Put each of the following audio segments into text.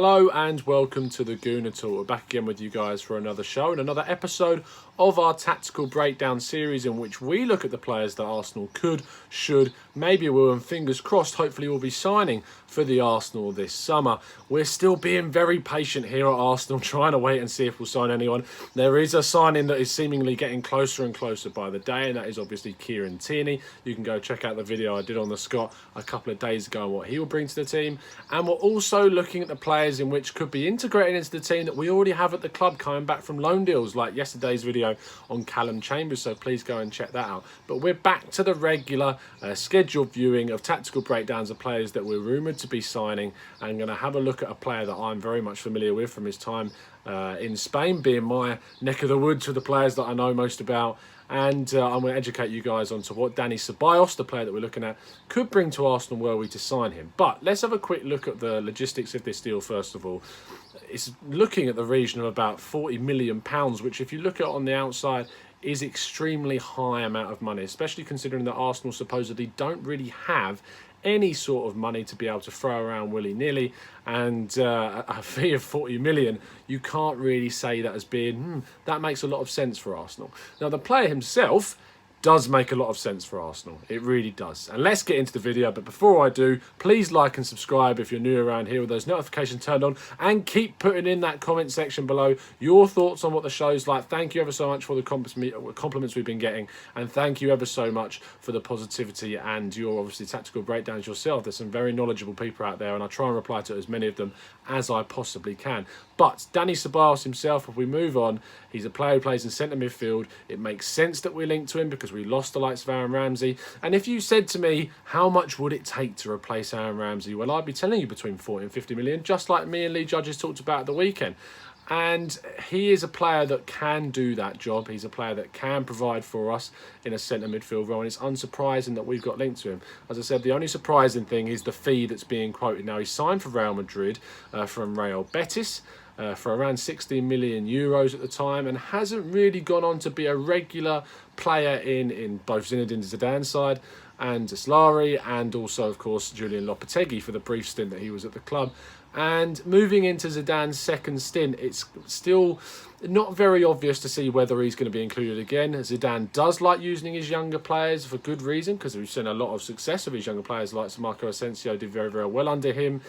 Hello and welcome to the Gooner Talk. We're back again with you guys for another show and another episode of our tactical breakdown series in which we look at the players that Arsenal could, should, maybe will, and fingers crossed, hopefully will be signing for the Arsenal this summer. We're still being very patient here at Arsenal, trying to wait and see if we'll sign anyone. There is a signing that is seemingly getting closer and closer by the day, and that is obviously Kieran Tierney. You can go check out the video I did on the Scot a couple of days ago and what he will bring to the team. And we're also looking at the players in which could be integrated into the team that we already have at the club coming back from loan deals, like yesterday's video on Callum Chambers, so please go and check that out. But we're back to the regular scheduled viewing of tactical breakdowns of players that we're rumoured to be signing. I'm going to have a look at a player that I'm very much familiar with from his time in Spain, being my neck of the woods for the players that I know most about. And I'm going to educate you guys onto what Dani Ceballos, the player that we're looking at, could bring to Arsenal were we to sign him. But let's have a quick look at the logistics of this deal first of all. It's looking at the region of about £40 million, which if you look at it on the outside is extremely high amount of money, especially considering that Arsenal supposedly don't really have any sort of money to be able to throw around willy-nilly, and a fee of 40 million, you can't really say that as being, that makes a lot of sense for Arsenal. Now, the player himself does make a lot of sense for Arsenal. It really does. And let's get into the video. But before I do, please like and subscribe if you're new around here with those notifications turned on, and keep putting in that comment section below your thoughts on what the show's like. Thank you ever so much for the compliments we've been getting, and thank you ever so much for the positivity and your obviously tactical breakdowns yourself. There's some very knowledgeable people out there, and I try and reply to as many of them as I possibly can. But Dani Ceballos himself, if we move on, he's a player who plays in centre midfield. It makes sense that we're linked to him because we lost the likes of Aaron Ramsey. And if you said to me, how much would it take to replace Aaron Ramsey? Well, I'd be telling you between 40 and 50 million, just like me and Lee Judges talked about at the weekend. And he is a player that can do that job. He's a player that can provide for us in a centre midfield role, and it's unsurprising that we've got linked to him. As I said, the only surprising thing is the fee that's being quoted. Now, he's signed for Real Madrid from Real Betis for around 16 million euros at the time, and hasn't really gone on to be a regular player in both Zinedine Zidane's side and Solari, and also, of course, Julian Lopetegui for the brief stint that he was at the club. And moving into Zidane's second stint, it's still not very obvious to see whether he's going to be included again. Zidane does like using his younger players for good reason, because we've seen a lot of success of his younger players, like Marco Asensio did very, very well under him.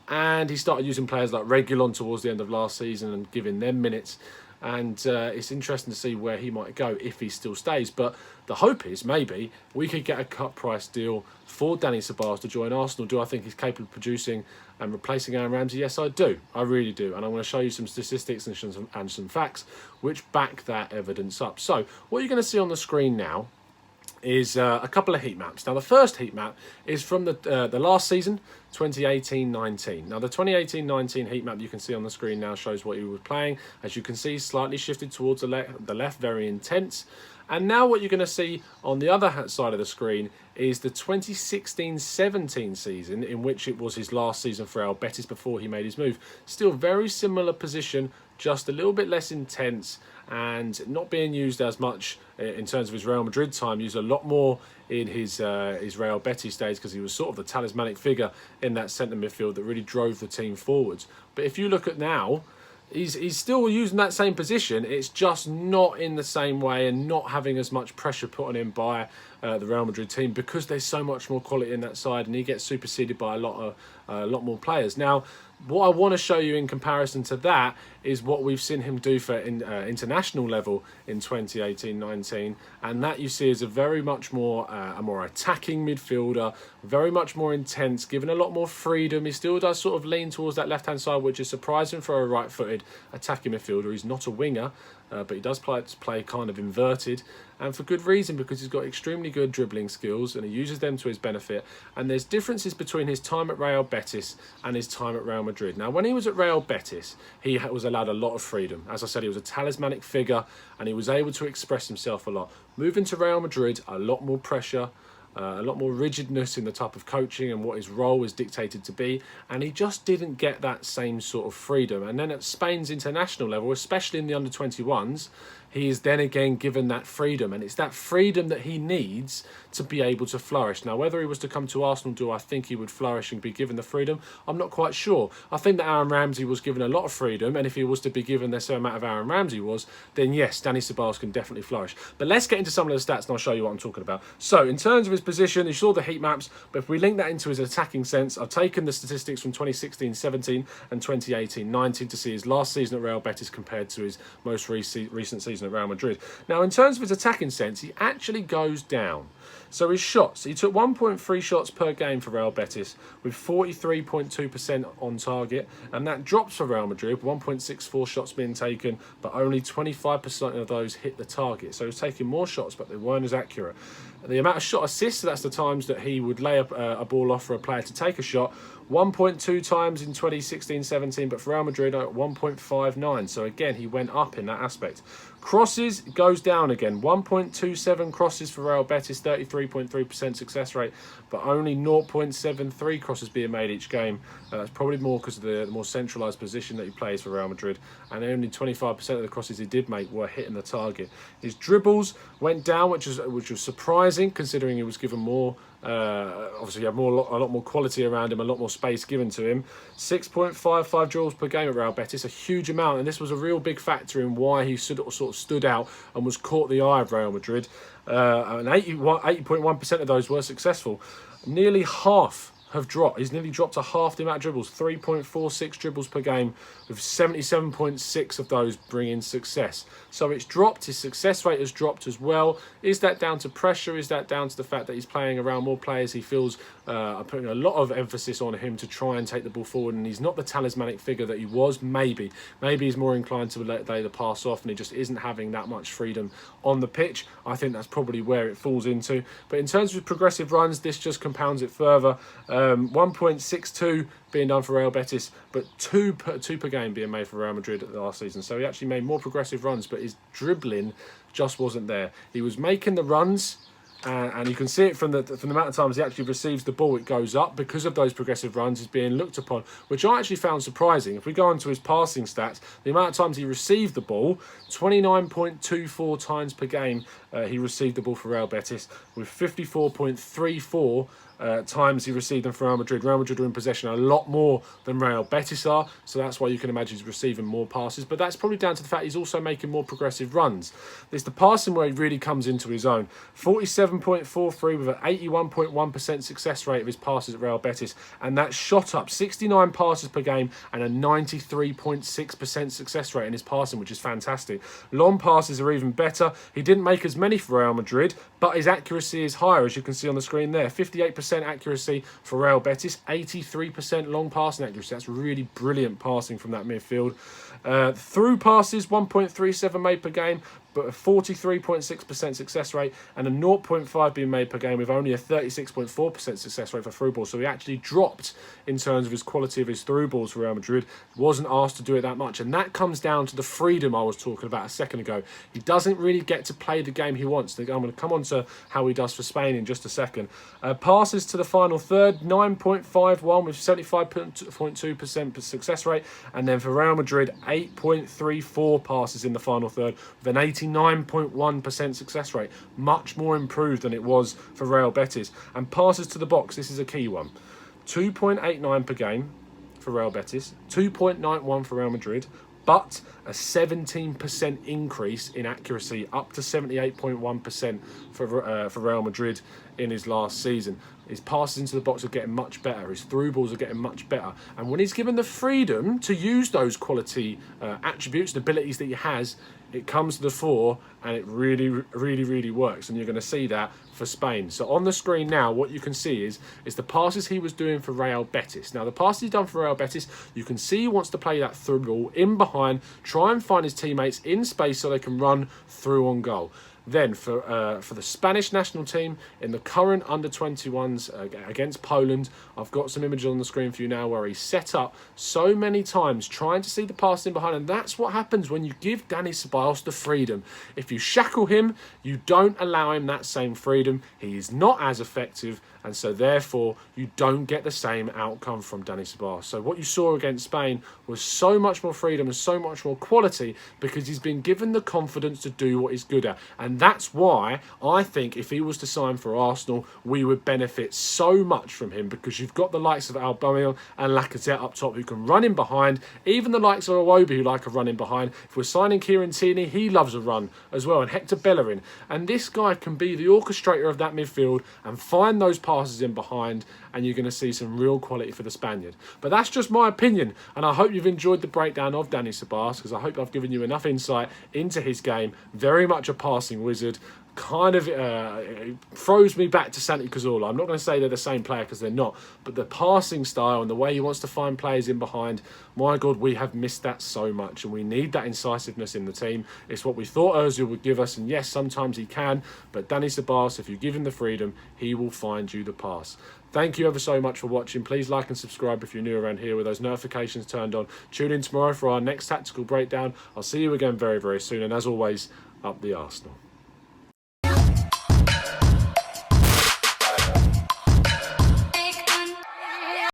And he started using players like Reguilon towards the end of last season and giving them minutes. And it's interesting to see where he might go if he still stays. But the hope is maybe we could get a cut price deal for Dani Ceballos to join Arsenal. Do I think he's capable of producing and replacing Aaron Ramsey? Yes, I do. I really do. And I'm going to show you some statistics and some facts which back that evidence up. So what you're going to see on the screen now is a couple of heat maps. Now, the first heat map is from the last season, 2018-19. Now, the 2018-19 heat map you can see on the screen now shows what he was playing. As you can see, slightly shifted towards the left, very intense. And now what you're going to see on the other side of the screen is the 2016-17 season, in which it was his last season for Real Betis before he made his move. Still very similar position, just a little bit less intense and not being used as much in terms of his Real Madrid time. Used a lot more in his Real Betis days because he was sort of the talismanic figure in that centre midfield that really drove the team forwards. But if you look at now, he's still using that same position. It's just not in the same way and not having as much pressure put on him by the Real Madrid team, because there's so much more quality in that side and he gets superseded by a lot more players. Now, what I want to show you in comparison to that is what we've seen him do for international level in 2018-19, and that you see is a very much more a more attacking midfielder, very much more intense, given a lot more freedom. He still does sort of lean towards that left-hand side, which is surprising for a right-footed attacking midfielder. He's not a winger, but he does play kind of inverted, and for good reason, because he's got extremely good dribbling skills and he uses them to his benefit. And there's differences between his time at Real Betis and his time at Real Madrid. Now, when he was at Real Betis, he was allowed a lot of freedom. As I said, he was a talismanic figure and he was able to express himself a lot. Moving to Real Madrid, a lot more pressure, a lot more rigidness in the type of coaching and what his role is dictated to be, and he just didn't get that same sort of freedom. And then at Spain's international level, especially in the under-21s, he is then again given that freedom, and it's that freedom that he needs to be able to flourish. Now, whether he was to come to Arsenal, do I think he would flourish and be given the freedom? I'm not quite sure. I think that Aaron Ramsey was given a lot of freedom, and if he was to be given the same amount of Aaron Ramsey was, then yes, Dani Ceballos can definitely flourish. But let's get into some of the stats and I'll show you what I'm talking about. So, in terms of his position, you saw the heat maps, but if we link that into his attacking sense, I've taken the statistics from 2016-17 and 2018-19 to see his last season at Real Betis compared to his most recent season at Real Madrid. Now, in terms of his attacking sense, he actually goes down. So his shots, he took 1.3 shots per game for Real Betis with 43.2% on target, and that drops for Real Madrid, 1.64 shots being taken, but only 25% of those hit the target. So he was taking more shots, but they weren't as accurate. The amount of shot assists, so that's the times that he would lay a ball off for a player to take a shot, 1.2 times in 2016-17, but for Real Madrid at 1.59. So again, he went up in that aspect. Crosses goes down again. 1.27 crosses for Real Betis, 33.3% success rate, but only 0.73 crosses being made each game. That's probably more because of the more centralised position that he plays for Real Madrid, and only 25% of the crosses he did make were hitting the target. His dribbles went down, which was surprising considering he was given more. Obviously, he had a lot more quality around him, a lot more space given to him. 6.55 dribbles per game at Real Betis, a huge amount, and this was a real big factor in why he sort of stood out and was caught the eye of Real Madrid. And 80.1% of those were successful. Nearly half have dropped. He's nearly dropped to half the amount of dribbles, 3.46 dribbles per game, with 77.6 of those bringing success. So it's dropped. His success rate has dropped as well. Is that down to pressure? Is that down to the fact that he's playing around more players? He feels putting a lot of emphasis on him to try and take the ball forward, and he's not the talismanic figure that he was. Maybe he's more inclined to lay the pass off, and he just isn't having that much freedom on the pitch. I think that's probably where it falls into. But in terms of progressive runs, this just compounds it further. 1.62 being done for Real Betis, but two per game being made for Real Madrid last season. So he actually made more progressive runs, but his dribbling just wasn't there. He was making the runs, and you can see it from the amount of times he actually receives the ball, it goes up because of those progressive runs. He's being looked upon, which I actually found surprising. If we go on to his passing stats, the amount of times he received the ball, 29.24 times per game he received the ball for Real Betis, with 54.34 times he received them for Real Madrid. Real Madrid are in possession a lot more than Real Betis are, so that's why you can imagine he's receiving more passes. But that's probably down to the fact he's also making more progressive runs. It's the passing where he really comes into his own. 47.43 with an 81.1% success rate of his passes at Real Betis, and that shot up 69 passes per game and a 93.6% success rate in his passing, which is fantastic. Long passes are even better. He didn't make as many for Real Madrid, but his accuracy is higher, as you can see on the screen there. 58% accuracy for Real Betis, 83% long passing accuracy. That's really brilliant passing from that midfield. Through passes, 1.37 made per game, but a 43.6% success rate and a 0.5 being made per game with only a 36.4% success rate for through balls. So he actually dropped in terms of his quality of his through balls for Real Madrid. Wasn't asked to do it that much, and that comes down to the freedom I was talking about a second ago. He doesn't really get to play the game he wants. I'm going to come on to how he does for Spain in just a second. Passes to the final third, 9.51 with 75.2% success rate, and then for Real Madrid, 8.34 passes in the final third with an 89.1% success rate, much more improved than it was for Real Betis. And passes to the box, this is a key one, 2.89 per game for Real Betis, 2.91 for Real Madrid, but a 17% increase in accuracy, up to 78.1% for Real Madrid in his last season. His passes into the box are getting much better. His through balls are getting much better. And when he's given the freedom to use those quality attributes and abilities that he has, it comes to the fore, and it really, really, really works. And you're going to see that for Spain. So on the screen now, what you can see is the passes he was doing for Real Betis. Now, the passes he's done for Real Betis, you can see he wants to play that through ball in behind, try and find his teammates in space so they can run through on goal. Then for the Spanish national team in the current under-21s against Poland, I've got some images on the screen for you now where he set up so many times trying to see the pass in behind, and that's what happens when you give Dani Ceballos the freedom. If you shackle him, you don't allow him that same freedom. He is not as effective, and so therefore you don't get the same outcome from Dani Ceballos. So what you saw against Spain was so much more freedom and so much more quality because he's been given the confidence to do what he's good at. And that's why I think if he was to sign for Arsenal, we would benefit so much from him, because you've got the likes of Aubameyang and Lacazette up top who can run in behind, even the likes of Iwobi who like a run in behind. If we're signing Kieran Tierney, he loves a run as well, and Hector Bellerin. And this guy can be the orchestrator of that midfield and find those passes in behind, and you're going to see some real quality for the Spaniard. But that's just my opinion, and I hope you've enjoyed the breakdown of Dani Ceballos, because I hope I've given you enough insight into his game. Very much a passing wizard. Kind of throws me back to Santi Cazorla. I'm not going to say they're the same player because they're not, but the passing style and the way he wants to find players in behind, my God, we have missed that so much, and we need that incisiveness in the team. It's what we thought Ozil would give us, and yes, sometimes he can, but Dani Ceballos, if you give him the freedom, he will find you the pass. Thank you ever so much for watching. Please like and subscribe if you're new around here with those notifications turned on. Tune in tomorrow for our next tactical breakdown. I'll see you again very, very soon, and as always, up the Arsenal.